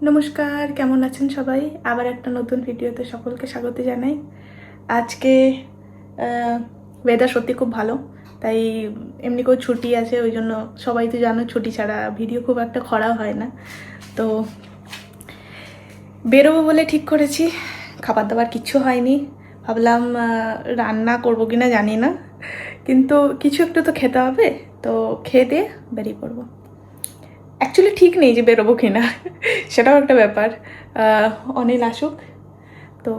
নমস্কার, কেমন আছেন সবাই? আবার একটা নতুন ভিডিওতে সকলকে স্বাগত জানাই। আজকে ওয়েদার সত্যি খুব ভালো, তাই এমনি করে ছুটি আছে, ওই জন্য সবাই তো জানো ছুটি ছাড়া ভিডিও খুব একটা করা হয় না। তো বেরোবো বলে ঠিক করেছি। খাবার দাবার কিচ্ছু হয়নি, ভাবলাম রান্না করবো কিনা জানি না, কিন্তু কিছু একটু তো খেতে হবে। তো খেয়ে দিয়ে বেরিয়ে পড়বো। অ্যাকচুয়ালি ঠিক নেই যে বেরোবো কিনা, সেটাও একটা ব্যাপার। অনিল আসুক, তো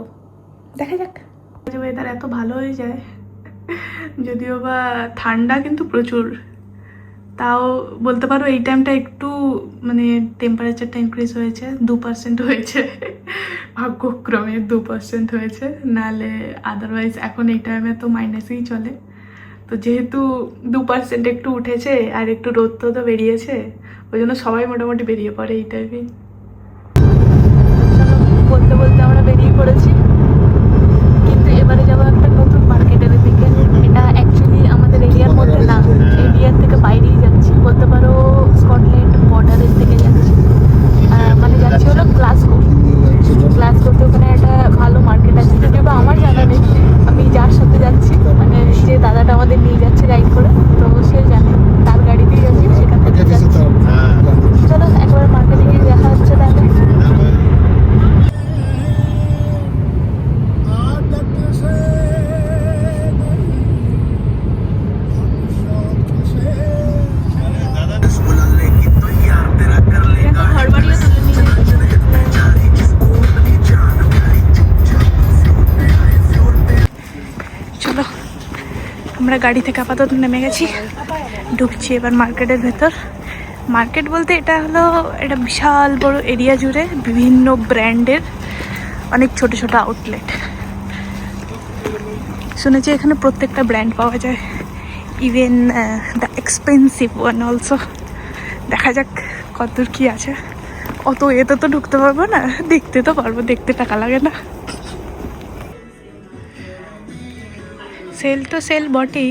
দেখা যাক। ওয়েদার এত ভালো হয়ে যায়, যদিও বা ঠান্ডা কিন্তু প্রচুর, তাও বলতে পারো এই টাইমটা একটু মানে টেম্পারেচারটা ইনক্রিজ হয়েছে, 2% হয়েছে। ভাগ্যক্রমে 2% হয়েছে, নাহলে আদারওয়াইজ এখন এই টাইমে তো মাইনাসেই চলে। তো যেহেতু 2% একটু উঠেছে আর একটু রোদ তো বেরিয়েছে, ওই জন্য সবাই মোটামুটি বেরিয়ে পড়ে এই টাইমে। বলতে বলতে আমরা বেরিয়ে পড়েছি, কিন্তু এবারে যাবো একটা নতুন মার্কেটের দিকে। এটা অ্যাকচুয়ালি আমাদের এরিয়ার মধ্যে না, এরিয়ার থেকে বাইরেই যাচ্ছি, বলতে পারো স্কটল্যান্ড বর্ডারের থেকে যাচ্ছি। মানে যাচ্ছি হলো গ্লাসগোতে। ওখানে একটা ভালো মার্কেট আছে, যদিও বা আমার জানা নেই। আমি যার সাথে যাচ্ছি, মানে যে দাদাটা আমাদের নিয়ে যাচ্ছে রাইড করে, তো সে জানে, তার গাড়িতেই যাচ্ছি, সেখান থেকে যাচ্ছি। চলো একবার মার্কেটে গিয়ে দেখা হচ্ছে তাহলে। চলো আমরা গাড়ি থেকে আপাতত নেমে গেছি, ঢুকছি এবার মার্কেটের ভেতর। মার্কেট বলতে এটা হলো একটা বিশাল বড় এরিয়া জুড়ে বিভিন্ন ব্র্যান্ডের অনেক ছোট ছোট আউটলেট। শুনেছি এখানে প্রত্যেকটা ব্র্যান্ড পাওয়া যায়, even the expensive one also. দেখা যাক কতদূর কি আছে। অত এতে তো ঢুকতে পারবো না, দেখতে তো পারবো, দেখতে টাকা লাগে না। সেল তো সেল বটেই,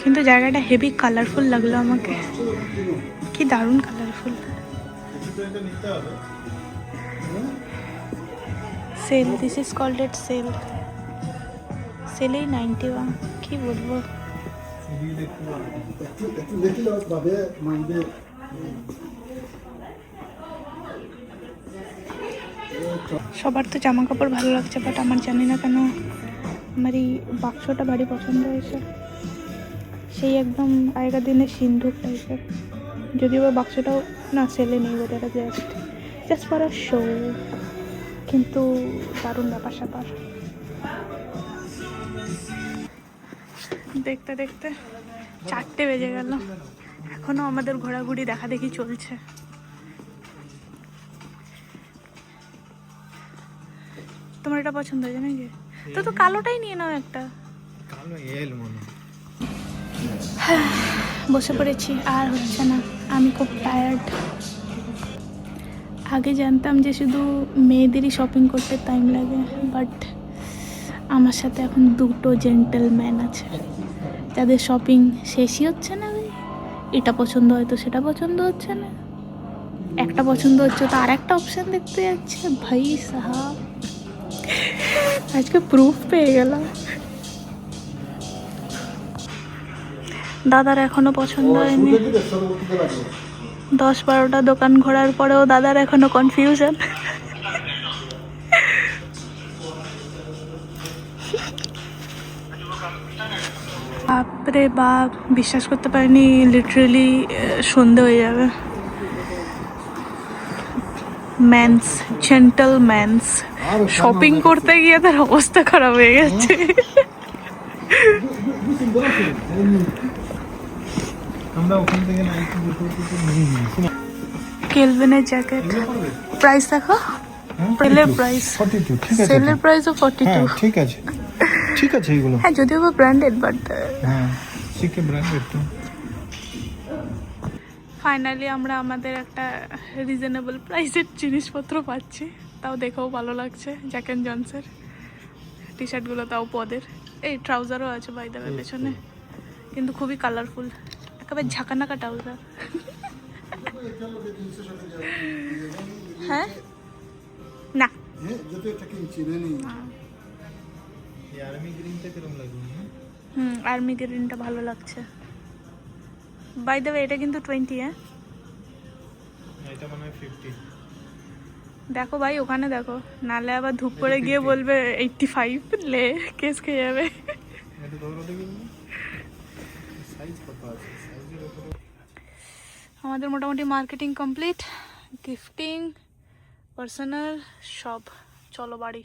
কিন্তু জায়গাটা হেভি কালারফুল লাগলো আমাকে, কি দারুণ colourful. Cell, this is called eight cell. সেলেই 91, কি বলবো। সবার তো জামা কাপড় ভালো লাগছে, বাট আমার জানি না কেন আমার এই বাক্সটা ভারী পছন্দ হয়েছে। সেই একদম আগেকার দিনের সিন্ধুক টাইপের, যদিও বা বাক্সটাও না সেলে নেই, বলে এটা জাস্ট ফর আ শো, কিন্তু দারুণ ব্যাপার স্যাপার। দেখতে দেখতে 4টে বেজে গেল, এখনো আমাদের ঘোরাঘুরি দেখা দেখি চলছে। তোমার এটা পছন্দ হয়েছে নাকি? তো কালোটাই নিয়ে নাও একটা। বসে পড়েছি, আর হচ্ছে না, আমি খুব টায়ার্ড। আগে জানতাম যে শুধু মেয়েদেরই শপিং করতে টাইম লাগে, বাট আমার সাথে এখন 2টো জেন্টলম্যান আছে যাদের শপিং শেষই হচ্ছে না। এটা পছন্দ হয়তো সেটা পছন্দ হচ্ছে না, একটা পছন্দ হচ্ছে তো আর একটা অপশান দেখতে যাচ্ছে। ভাই সাহাব, আজকে প্রুফ পেয়ে গেলাম। দাদার এখনো পছন্দ হয়নি, 10-12টা দোকান ঘোরার পরেও দাদার এখনো কনফিউশন। বাপরে বাপ, বিশ্বাস করতে পারিনি, লিটারেলি সন্ধে হয়ে যাবে। ম্যানস, জেন্টলম্যানস শপিং করতে গিয়ে তার অবস্থা খারাপ হয়ে গেছে। কেলভিনের জ্যাকেট, প্রাইস দেখো, সেলের প্রাইস 42, ঠিক আছে, সেলের প্রাইসও 42। ঠিক আছে, ঠিক আছে এগুলো। হ্যাঁ, যদিও বা ব্র্যান্ডেড, বাট হ্যাঁ সিকে ব্র্যান্ডেড তো। ফাইনালি আমরা আমাদের একটা রিজনেবল প্রাইসের জিনিসপত্র পাচ্ছি, তাও দেখেও ভালো লাগছে। জ্যাক অ্যান্ড জনসের টি শার্টগুলো তাও পদের, এই ট্রাউজারও আছে বাই দ্য ওয়ে পেছনে, কিন্তু খুবই কালারফুল, একেবারে ঝাঁকানাকা ট্রাউজার। হ্যাঁ না এই আর্মি গ্রিনটা কিরকম লাগবে না? আর্মি গ্রিনটা ভালো লাগছে। বাই দ্য ওয়ে এটা কিন্তু 20, হ্যাঁ এটা মনে হয় 50। দেখো ভাই ওখানে দেখো, নালে আবার ধূপ করে গিয়ে বলবে 85, লে কেস খেয়ে যাবে। এটা ধরো দেখি সাইজ কত আছে, সাইজের উপরে। আমাদের মোটামুটি মার্কেটিং কমপ্লিট, গিফটিং, পার্সোনাল সব। চলো বাড়ি।